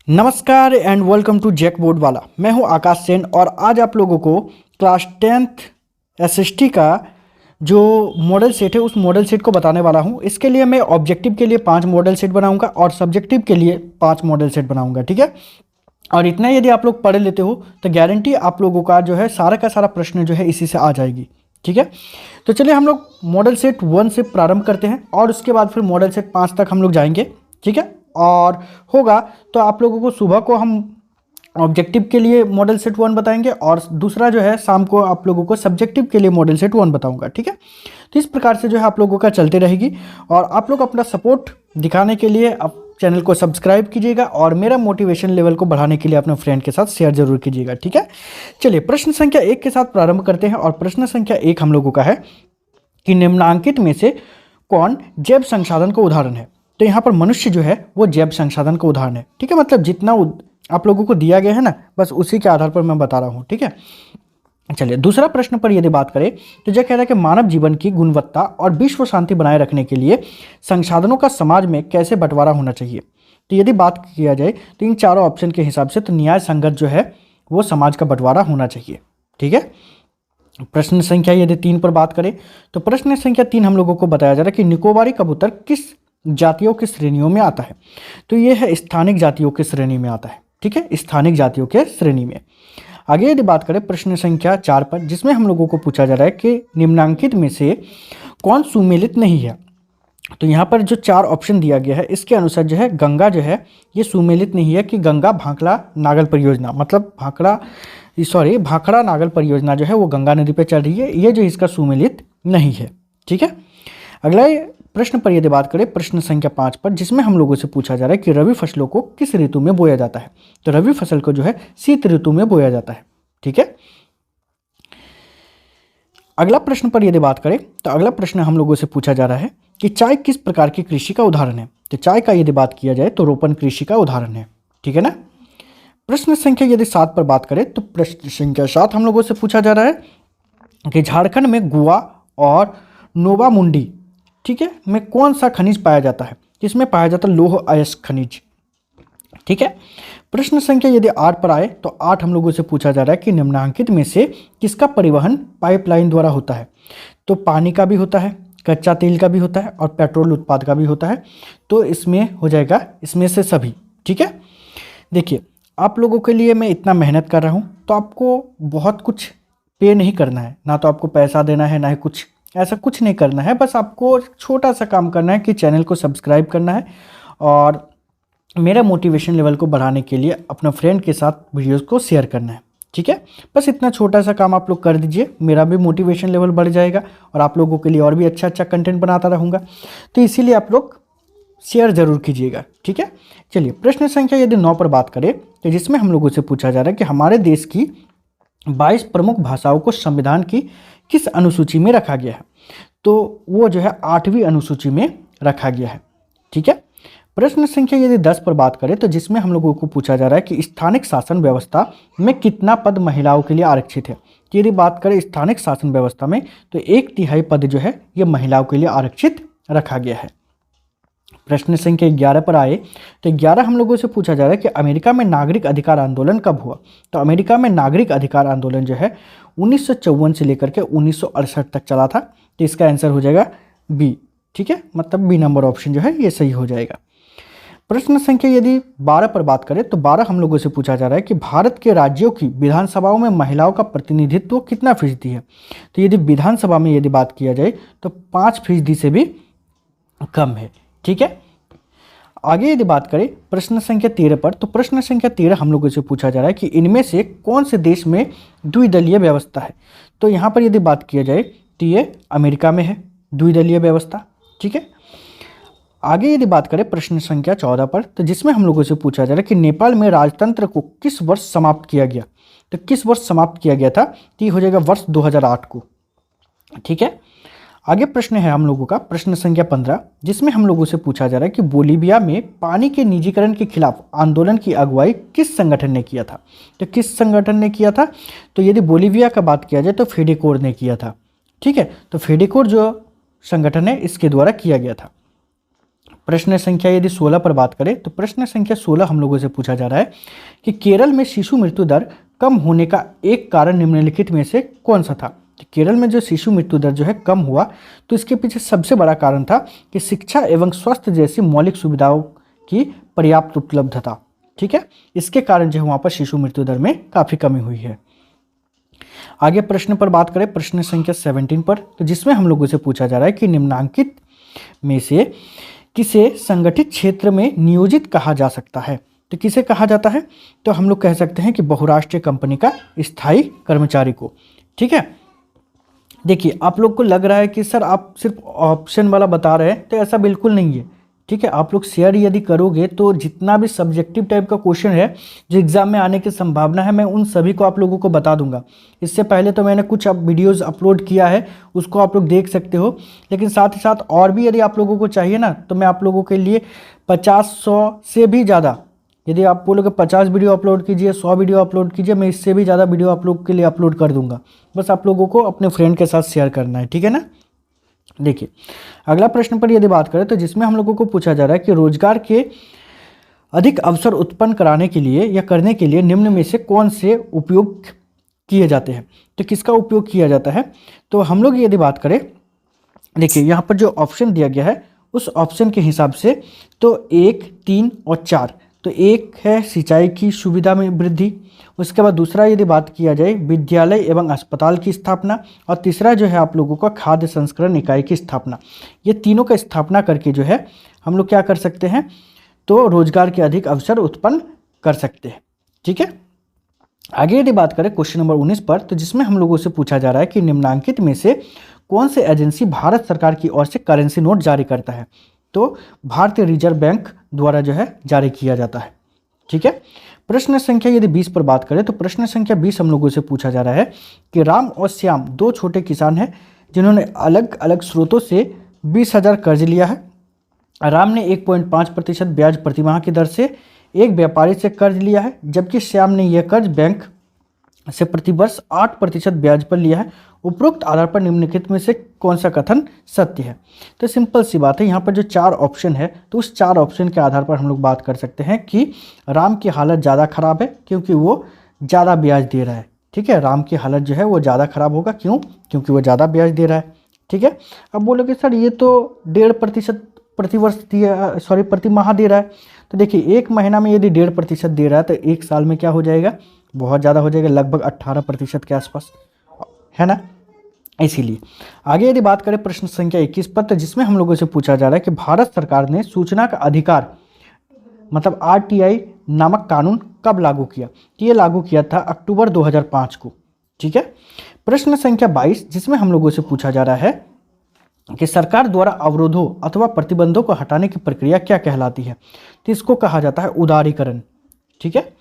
नमस्कार and welcome to JAC board वाला। मैं हूं आकाश सेन और आज आप लोगों को क्लास 10th एसएसटी का जो मॉडल सेट है उस मॉडल सेट को बताने वाला हूं। इसके लिए मैं ऑब्जेक्टिव के लिए 5 मॉडल सेट बनाऊंगा और सब्जेक्टिव के लिए 5 मॉडल सेट बनाऊंगा, ठीक है। और इतना यदि आप लोग पढ़ लेते हो तो गारंटी आप लोगों का जो है सारा का सारा प्रश्न जो है इसी से आ जाएगी, ठीक है। तो चलिए हम लोग मॉडल सेट 1 से प्रारंभ करते हैं और उसके बाद फिर मॉडल सेट 5 तक हम लोग जाएंगे, ठीक है। और होगा तो आप लोगों को सुबह को हम ऑब्जेक्टिव के लिए मॉडल सेट 1 बताएंगे और दूसरा जो है शाम को आप लोगों को सब्जेक्टिव के लिए मॉडल सेट 1 बताऊंगा, ठीक है। तो इस प्रकार से जो है आप लोगों का चलते रहेगी और आप लोग अपना सपोर्ट दिखाने के लिए आप चैनल को सब्सक्राइब कीजिएगा और मेरा मोटिवेशन लेवल को बढ़ाने के लिए अपने फ्रेंड के साथ शेयर जरूर कीजिएगा, ठीक है। चलिए प्रश्न संख्या 1 के साथ प्रारंभ करते हैं और प्रश्न संख्या 1 हम लोगों का है कि निम्नांकित में से कौन जैव संसाधन का उदाहरण है। तो यहाँ पर मनुष्य जो है वो जैव संसाधन का उदाहरण है, ठीक है। मतलब जितना आप लोगों को दिया गया है ना, बस उसी के आधार पर मैं बता रहा हूँ, ठीक है। चलिए दूसरा प्रश्न पर यदि बात करें तो जो कह रहा है कि मानव जीवन की गुणवत्ता और विश्व शांति बनाए रखने के लिए संसाधनों का समाज में कैसे बंटवारा होना चाहिए। तो यदि बात किया जाए तो इन चारों ऑप्शन के हिसाब से तो न्याय संगत जो है वो समाज का बंटवारा होना चाहिए, ठीक है। प्रश्न संख्या यदि 3 पर बात करें तो प्रश्न संख्या 3 हम लोगों को बताया जा रहा है कि निकोबारी कबूतर किस जातियों की श्रेणियों में आता है। तो ये है स्थानिक जातियों की श्रेणी में आता है, ठीक है, स्थानिक जातियों के श्रेणी में। आगे यदि बात करें प्रश्न संख्या 4 पर, जिसमें हम लोगों को पूछा जा रहा है कि निम्नांकित में से कौन सुमेलित नहीं है। तो यहाँ पर जो 4 ऑप्शन दिया गया है इसके अनुसार जो है गंगा जो है ये सुमेलित नहीं है कि गंगा भाखड़ा नागल परियोजना, मतलब भाखड़ा नागल परियोजना जो है वो गंगा नदी पर चल रही है, ये जो इसका सुमेलित नहीं है, ठीक है। अगला प्रश्न पर यदि बात करें प्रश्न संख्या 5 पर, जिसमें हम लोगों से पूछा जा रहा है कि रवि फसलों को किस ऋतु में बोया जाता है। तो रवि फसल को जो है शीत ऋतु में बोया जाता है, ठीक है। अगला प्रश्न पर यदि बात करें तो अगला प्रश्न हम लोगों से पूछा जा रहा है कि चाय किस प्रकार की कृषि का उदाहरण है। तो चाय का यदि बात किया जाए तो रोपण कृषि का उदाहरण है, ठीक है ना। प्रश्न संख्या यदि 7 पर बात करें तो प्रश्न संख्या 7 हम लोगों से पूछा जा रहा है कि झारखंड में गुआ और नोवा मुंडी, ठीक है, में कौन सा खनिज पाया जाता है। इसमें पाया जाता है लौह अयस्क खनिज, ठीक है। प्रश्न संख्या यदि 8 पर आए तो 8 हम लोगों से पूछा जा रहा है कि निम्नांकित में से किसका परिवहन पाइपलाइन द्वारा होता है। तो पानी का भी होता है, कच्चा तेल का भी होता है और पेट्रोल उत्पाद का भी होता है। तो इसमें हो जाएगा इसमें से सभी, ठीक है। देखिए आप लोगों के लिए मैं इतना मेहनत कर रहा हूँ तो आपको बहुत कुछ पे नहीं करना है, ना तो आपको पैसा देना है ना ही कुछ, ऐसा कुछ नहीं करना है। बस आपको छोटा सा काम करना है कि चैनल को सब्सक्राइब करना है और मेरा मोटिवेशन लेवल को बढ़ाने के लिए अपना फ्रेंड के साथ वीडियोस को शेयर करना है, ठीक है। बस इतना छोटा सा काम आप लोग कर दीजिए, मेरा भी मोटिवेशन लेवल बढ़ जाएगा और आप लोगों के लिए और भी अच्छा अच्छा कंटेंट बनाता रहूँगा। तो इसीलिए आप लोग शेयर जरूर कीजिएगा, ठीक है। चलिए प्रश्न संख्या यदि 9 पर बात करें तो जिसमें हम लोगों से पूछा जा रहा है कि हमारे देश की 22 प्रमुख भाषाओं को संविधान की किस अनुसूची में रखा गया है। तो वो जो है 8वीं अनुसूची में रखा गया है, ठीक है। प्रश्न संख्या यदि 10 पर बात करें तो जिसमें हम लोगों को पूछा जा रहा है कि स्थानिक शासन व्यवस्था में कितना पद महिलाओं के लिए आरक्षित है। तो यदि बात करें स्थानिक शासन व्यवस्था में तो 1/3 पद जो है ये महिलाओं के लिए आरक्षित रखा गया है। प्रश्न संख्या 11 पर आए तो 11 हम लोगों से पूछा जा रहा है कि अमेरिका में नागरिक अधिकार आंदोलन कब हुआ। तो अमेरिका में नागरिक अधिकार आंदोलन जो है 1954 से लेकर के 1968 तक चला था। तो इसका आंसर हो जाएगा बी, ठीक है, मतलब बी नंबर ऑप्शन जो है ये सही हो जाएगा। प्रश्न संख्या यदि 12 पर बात करें तो 12 हम लोगों से पूछा जा रहा है कि भारत के राज्यों की विधानसभाओं में महिलाओं का प्रतिनिधित्व कितना फीसदी है। तो यदि विधानसभा में यदि बात किया जाए तो 5% से भी कम है, ठीक है। आगे यदि बात करें प्रश्न संख्या 13 पर तो प्रश्न संख्या 13 हम लोगों से पूछा जा रहा है कि इनमें से कौन से देश में द्विदलीय व्यवस्था है। तो यहाँ पर यदि बात किया जाए तो ये अमेरिका में है द्विदलीय व्यवस्था, ठीक है। आगे यदि बात करें प्रश्न संख्या 14 पर तो जिसमें हम लोगों से पूछा जा रहा है कि नेपाल में राजतंत्र को किस वर्ष समाप्त किया गया। तो किस वर्ष समाप्त किया गया था, तो ये हो जाएगा वर्ष 2008 को, ठीक है। आगे प्रश्न है हम लोगों का प्रश्न संख्या 15, जिसमें हम लोगों से पूछा जा रहा है कि बोलीविया में पानी के निजीकरण के खिलाफ आंदोलन की अगुवाई किस संगठन ने किया था। तो किस संगठन ने किया था, तो यदि बोलीविया का बात किया जाए तो फेडेकोर ने किया था, ठीक है। तो फेडेकोर जो संगठन है इसके द्वारा किया गया था। प्रश्न संख्या यदि 16 पर बात करें तो प्रश्न संख्या 16 हम लोगों से पूछा जा रहा है कि केरल में शिशु मृत्यु दर कम होने का एक कारण निम्नलिखित में से कौन सा था। तो केरल में जो शिशु मृत्यु दर जो है कम हुआ, तो इसके पीछे सबसे बड़ा कारण था कि शिक्षा एवं स्वास्थ्य जैसी मौलिक सुविधाओं की पर्याप्त उपलब्धता। ठीक है, इसके कारण जो है वहाँ पर शिशु मृत्यु दर में काफ़ी कमी हुई है। आगे प्रश्न पर बात करें, प्रश्न संख्या 17 पर, तो जिसमें हम लोगों से पूछा जा रहा है कि निम्नांकित में से किसे संगठित क्षेत्र में नियोजित कहा जा सकता है। तो किसे कहा जाता है, तो हम लोग कह सकते हैं कि बहुराष्ट्रीय कंपनी का स्थायी कर्मचारी को। ठीक है, देखिए आप लोग को लग रहा है कि सर आप सिर्फ ऑप्शन वाला बता रहे हैं, तो ऐसा बिल्कुल नहीं है। ठीक है, आप लोग शेयर यदि करोगे तो जितना भी सब्जेक्टिव टाइप का क्वेश्चन है जो एग्जाम में आने की संभावना है, मैं उन सभी को आप लोगों को बता दूंगा। इससे पहले तो मैंने कुछ वीडियोस अपलोड किया है, उसको आप लोग देख सकते हो, लेकिन साथ ही साथ और भी यदि आप लोगों को चाहिए ना, तो मैं आप लोगों के लिए 50-100 से भी ज़्यादा, यदि आप बोलोगे 50 वीडियो अपलोड कीजिए, 100 वीडियो अपलोड कीजिए, मैं इससे भी ज़्यादा वीडियो आप लोग के लिए अपलोड कर दूंगा। बस आप लोगों को अपने फ्रेंड के साथ शेयर करना है, ठीक है ना। देखिए अगला प्रश्न पर यदि बात करें तो जिसमें हम लोगों को पूछा जा रहा है कि रोजगार के अधिक अवसर उत्पन्न कराने के लिए या करने के लिए निम्न में से कौन से उपयोग किए जाते हैं। तो किसका उपयोग किया जाता है, तो हम लोग यदि बात करें, देखिए यहाँ पर जो ऑप्शन दिया गया है उस ऑप्शन के हिसाब से तो 1, 3 और 4, तो एक है सिंचाई की सुविधा में वृद्धि, उसके बाद दूसरा यदि बात किया जाए विद्यालय एवं अस्पताल की स्थापना, और तीसरा जो है आप लोगों का खाद्य संस्करण इकाई की स्थापना। ये तीनों का स्थापना करके जो है हम लोग क्या कर सकते हैं, तो रोजगार के अधिक अवसर उत्पन्न कर सकते हैं। ठीक है, आगे यदि बात करें क्वेश्चन नंबर 19 पर, तो जिसमें हम लोगों से पूछा जा रहा है कि निम्नांकित में से कौन से एजेंसी भारत सरकार की ओर से करेंसी नोट जारी करता है। तो भारतीय रिजर्व बैंक द्वारा जो है जारी किया जाता है। ठीक है, प्रश्न संख्या यदि 20 पर बात करें तो प्रश्न संख्या 20 हम लोगों से पूछा जा रहा है कि राम और श्याम 2 छोटे किसान हैं जिन्होंने अलग अलग स्रोतों से 20,000 कर्ज लिया है। राम ने 1.5% ब्याज प्रतिमाह की दर से एक व्यापारी से कर्ज लिया है, जबकि श्याम ने यह कर्ज बैंक से प्रतिवर्ष 8% ब्याज पर लिया है। उपरोक्त आधार पर निम्नलिखित में से कौन सा कथन सत्य है। तो सिंपल सी बात है, यहाँ पर जो 4 ऑप्शन है तो उस 4 ऑप्शन के आधार पर हम लोग बात कर सकते हैं कि राम की हालत ज़्यादा खराब है क्योंकि वो ज़्यादा ब्याज दे रहा है। ठीक है, राम की हालत जो है वो ज़्यादा खराब होगा, क्यों, क्योंकि वो ज़्यादा ब्याज दे रहा है। ठीक है, अब बोलोगे सर ये तो 1.5% प्रतिवर्ष दिया, सॉरी प्रति माह दे रहा है। तो देखिए एक महीना में यदि 1.5% दे रहा है तो एक साल में क्या हो जाएगा, बहुत ज़्यादा हो जाएगा, लगभग 18% के आसपास, है ना। इसीलिए आगे यदि बात करें प्रश्न संख्या 21 पर, तो जिसमें हम लोगों से पूछा जा रहा है कि भारत सरकार ने सूचना का अधिकार मतलब RTI नामक कानून कब लागू किया। तो ये लागू किया था अक्टूबर 2005 को। ठीक है, प्रश्न संख्या 22 जिसमें हम लोगों से पूछा जा रहा है कि सरकार द्वारा अवरोधों अथवा प्रतिबंधों को हटाने की प्रक्रिया क्या कहलाती है। तो इसको कहा जाता है उदारीकरण। ठीक है,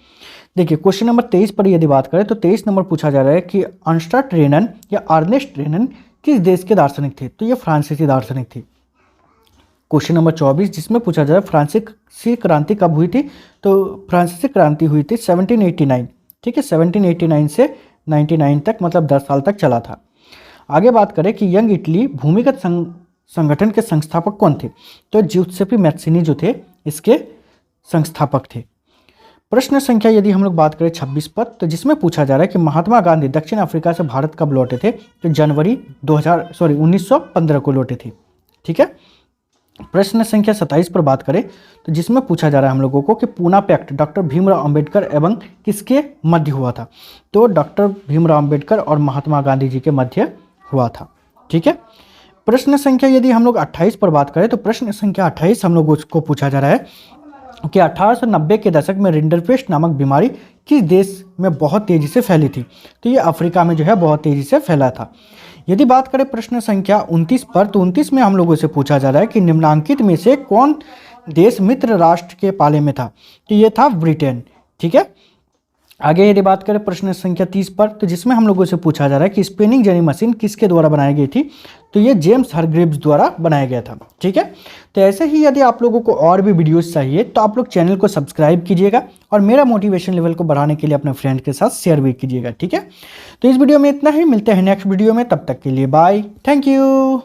देखिए क्वेश्चन नंबर 23 पर यदि बात करें तो 23 नंबर पूछा जा रहा है कि अर्नस्ट रेनन या अर्नेस्ट रेनन किस देश के दार्शनिक थे। तो ये फ्रांसीसी दार्शनिक थे। क्वेश्चन नंबर 24 जिसमें पूछा जा रहा है फ्रांसीसी क्रांति कब हुई थी। तो फ्रांसीसी क्रांति हुई थी 1789। ठीक है, 1789 से 99 तक, मतलब 10 साल तक चला था। आगे बात करें कि यंग इटली भूमिगत संगठन के संस्थापक कौन थे। तो ज्यूसेप्पे मैत्सिनी जो थे इसके संस्थापक थे। प्रश्न संख्या यदि हम लोग बात करें 26 पर, तो जिसमें पूछा जा रहा है कि महात्मा गांधी दक्षिण अफ्रीका से भारत कब लौटे थे। तो जनवरी 1915 को लौटे थे। ठीक है, प्रश्न संख्या 27 पर बात करें तो जिसमें पूछा जा रहा है हम लोगों को कि पूना पैक्ट डॉक्टर भीमराव अंबेडकर एवं किसके मध्य हुआ था। तो डॉक्टर भीमराव अंबेडकर और महात्मा गांधी जी के मध्य हुआ था। ठीक है, प्रश्न संख्या यदि हम लोग 28 पर बात करें तो प्रश्न संख्या 28 हम लोगों को पूछा जा रहा है कि 1890 के दशक में रिंडरपेस्ट नामक बीमारी किस देश में बहुत तेज़ी से फैली थी। तो ये अफ्रीका में जो है बहुत तेज़ी से फैला था। यदि बात करें प्रश्न संख्या 29 पर, तो 29 में हम लोगों से पूछा जा रहा है कि निम्नांकित में से कौन देश मित्र राष्ट्र के पाले में था। तो ये था ब्रिटेन। ठीक है, आगे यदि बात करें प्रश्न संख्या 30 पर, तो जिसमें हम लोगों से पूछा जा रहा है कि स्पिनिंग जेनी मशीन किसके द्वारा बनाई गई थी। तो ये जेम्स हरग्रीव्स द्वारा बनाया गया था। ठीक है, तो ऐसे ही यदि आप लोगों को और भी वीडियोस चाहिए तो आप लोग चैनल को सब्सक्राइब कीजिएगा और मेरा मोटिवेशन लेवल को बढ़ाने के लिए अपने फ्रेंड के साथ शेयर भी कीजिएगा। ठीक है, तो इस वीडियो में इतना ही, मिलते हैं नेक्स्ट वीडियो में, तब तक के लिए बाय, थैंक यू।